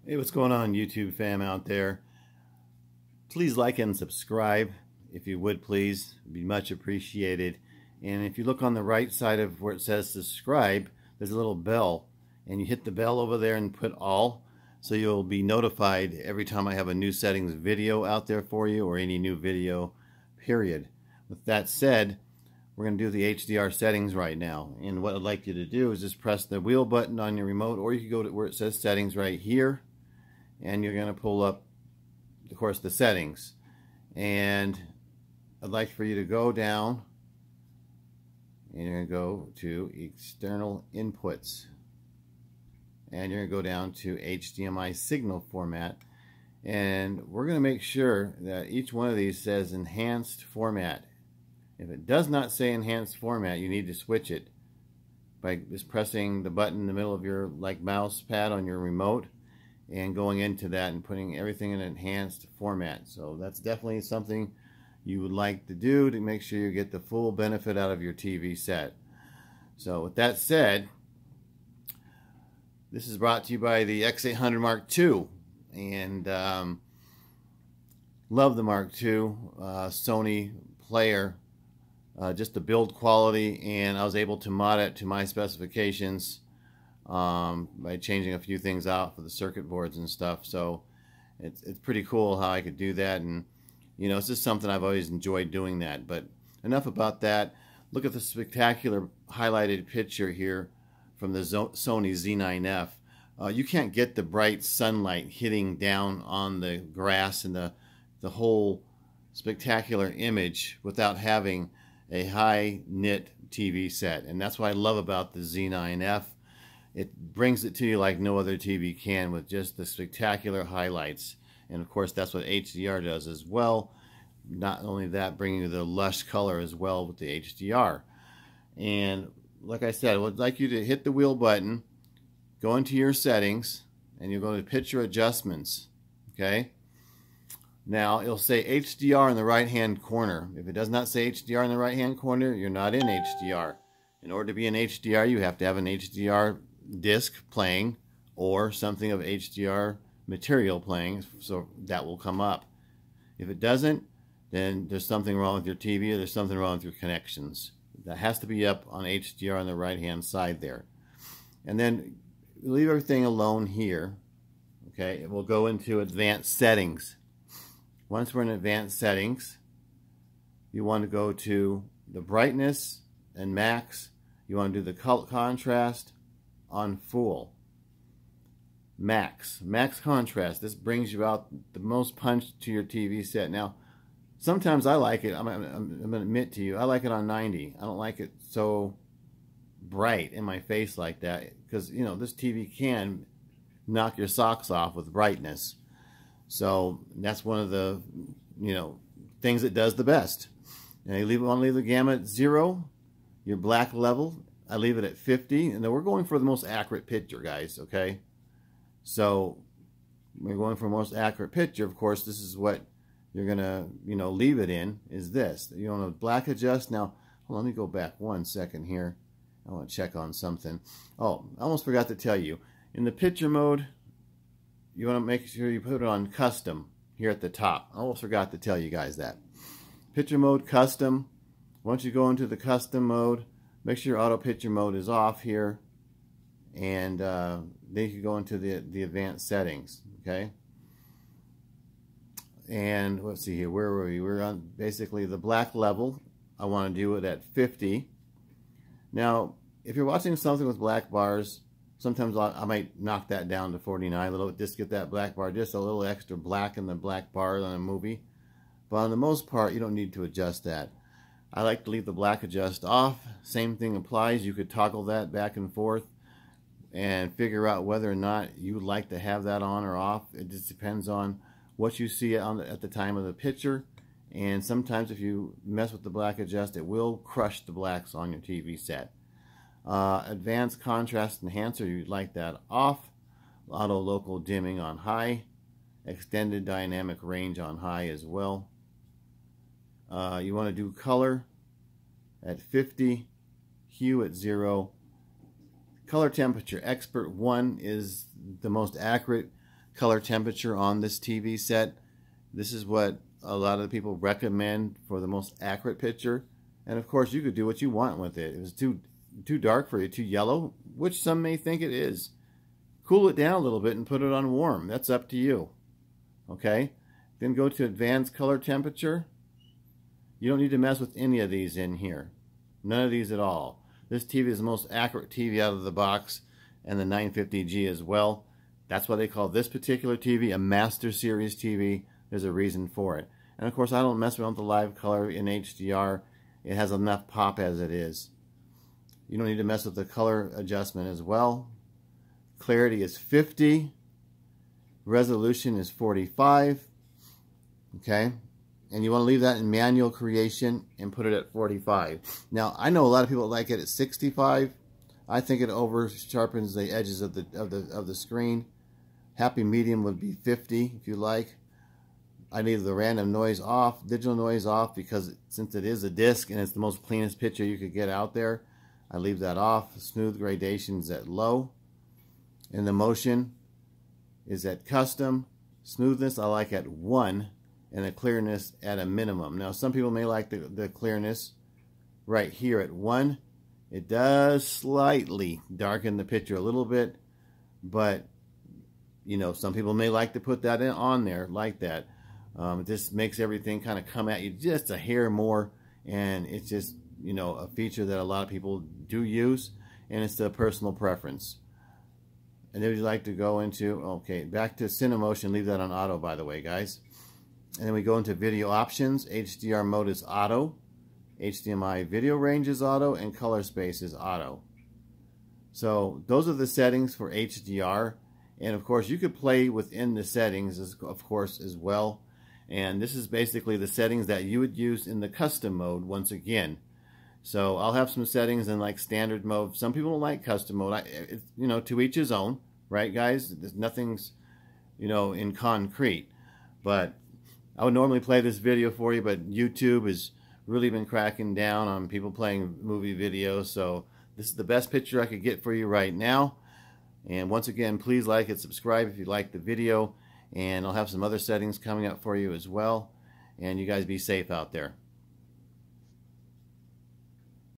Hey, what's going on, YouTube fam out there? Please like and subscribe if you would, please. It'd be much appreciated. And if you look on the right side of where it says subscribe, there's a little bell, and you hit the bell over there and put all, so you'll be notified every time I have a new settings video out there for you, or any new video, period. With that said, we're going to do the HDR settings right now. And what I'd like you to do is just press the wheel button on your remote, or you can go to where it says settings right here, and you're going to pull up, of course, the settings. And I'd like for you to go down, and you're going to go to external inputs, and you're going to go down to HDMI signal format, and we're going to make sure that each one of these says enhanced format. If it does not say enhanced format, you need to switch it by just pressing the button in the middle of your mouse pad on your remote and going into that and putting everything in enhanced format. So that's definitely something you would like to do to make sure you get the full benefit out of your TV set. So with that said, this is brought to you by the X800 Mark II, and love the Mark II Sony player. Just the build quality, and I was able to mod it to my specifications by changing a few things out for the circuit boards and stuff. So it's pretty cool how I could do that, and you know, it's just something I've always enjoyed doing that. But enough about that. Look at the spectacular highlighted picture here from the Sony Z9F. You can't get the bright sunlight hitting down on the grass and the whole spectacular image without having a high nit TV set. And that's what I love about the Z9F. It brings it to you like no other TV can, with just the spectacular highlights. And of course, that's what HDR does as well. Not only that, bringing you the lush color as well with the HDR. And like I said, I would like you to hit the wheel button, go into your settings, and you'll go to picture adjustments. Okay. Now it'll say HDR in the right hand corner. If it does not say HDR in the right hand corner, you're not in HDR. In order to be in HDR, you have to have an HDR disc playing or something of HDR material playing, so that will come up. If it doesn't, then there's something wrong with your TV, or there's something wrong with your connections. That has to be up on HDR on the right hand side there. And then leave everything alone here. Okay, we'll go into advanced settings. Once we're in advanced settings, you want to go to the brightness and max. You want to do the color contrast on full. Max contrast. This brings you out the most punch to your TV set. Now, sometimes I like it, I'm going to admit to you, I like it on 90. I don't like it so bright in my face like that, because, you know, this TV can knock your socks off with brightness. So that's one of the, you know, things it does the best. Now you want to leave the gamma at 0. Your black level, I leave it at 50. And then we're going for the most accurate picture, guys, okay? So we're going for the most accurate picture. Of course, this is what you're going to, you know, leave it in, is this. You want to black adjust. Now, hold on, let me go back 1 second here. I want to check on something. Oh, I almost forgot to tell you. In the picture mode, you want to make sure you put it on custom here at the top. I almost forgot to tell you guys that. Picture mode custom. Once you go into the custom mode, make sure your auto picture mode is off here. And then you can go into the advanced settings. Okay. And let's see here. Where were we? We're on basically the black level. I want to do it at 50. Now, if you're watching something with black bars, sometimes I might knock that down to 49 a little bit, just get that black bar, just a little extra black in the black bar on a movie. But on the most part, you don't need to adjust that. I like to leave the black adjust off. Same thing applies. You could toggle that back and forth and figure out whether or not you would like to have that on or off. It just depends on what you see at the time of the picture. And sometimes if you mess with the black adjust, it will crush the blacks on your TV set. Advanced contrast enhancer, you'd like that off. Auto local dimming on high. Extended dynamic range on high as well. You want to do color at 50. Hue at 0. Color temperature expert 1 is the most accurate color temperature on this TV set. This is what a lot of the people recommend for the most accurate picture. And of course, you could do what you want with it. If it's too dark for you, too yellow, which some may think it is, cool it down a little bit and put it on warm. That's up to you. Okay? Then go to advanced color temperature. You don't need to mess with any of these in here. None of these at all. This TV is the most accurate TV out of the box, and the 950G as well. That's why they call this particular TV a Master Series TV. There's a reason for it. And of course, I don't mess around with the live color in HDR. It has enough pop as it is. You don't need to mess with the color adjustment as well. Clarity is 50. Resolution is 45. Okay? And you want to leave that in manual creation and put it at 45. Now, I know a lot of people like it at 65. I think it over sharpens the edges of the screen. Happy medium would be 50 if you like. I leave the random noise off, digital noise off, because since it is a disc and it's the most cleanest picture you could get out there, I leave that off. Smooth gradations at low. And the motion is at custom. Smoothness I like at 1. And the clearness at a minimum. Now, some people may like the clearness right here at 1. It does slightly darken the picture a little bit, but you know, some people may like to put that on there like that. It just makes everything kind of come at you just a hair more, and it's just, you know, a feature that a lot of people do use, and it's a personal preference. And then we'd like to go into, okay, back to Cinemotion. Leave that on auto, by the way, guys. And then we go into video options. HDR mode is auto. HDMI video range is auto. And color space is auto. So those are the settings for HDR. And of course, you could play within the settings, of course, as well. And this is basically the settings that you would use in the custom mode once again. So I'll have some settings in like standard mode. Some people don't like custom mode. It's, you know, to each his own, right, guys? Nothing's, you know, in concrete. But I would normally play this video for you, but YouTube has really been cracking down on people playing movie videos. So this is the best picture I could get for you right now. And once again, please like and subscribe if you like the video. And I'll have some other settings coming up for you as well. And you guys be safe out there.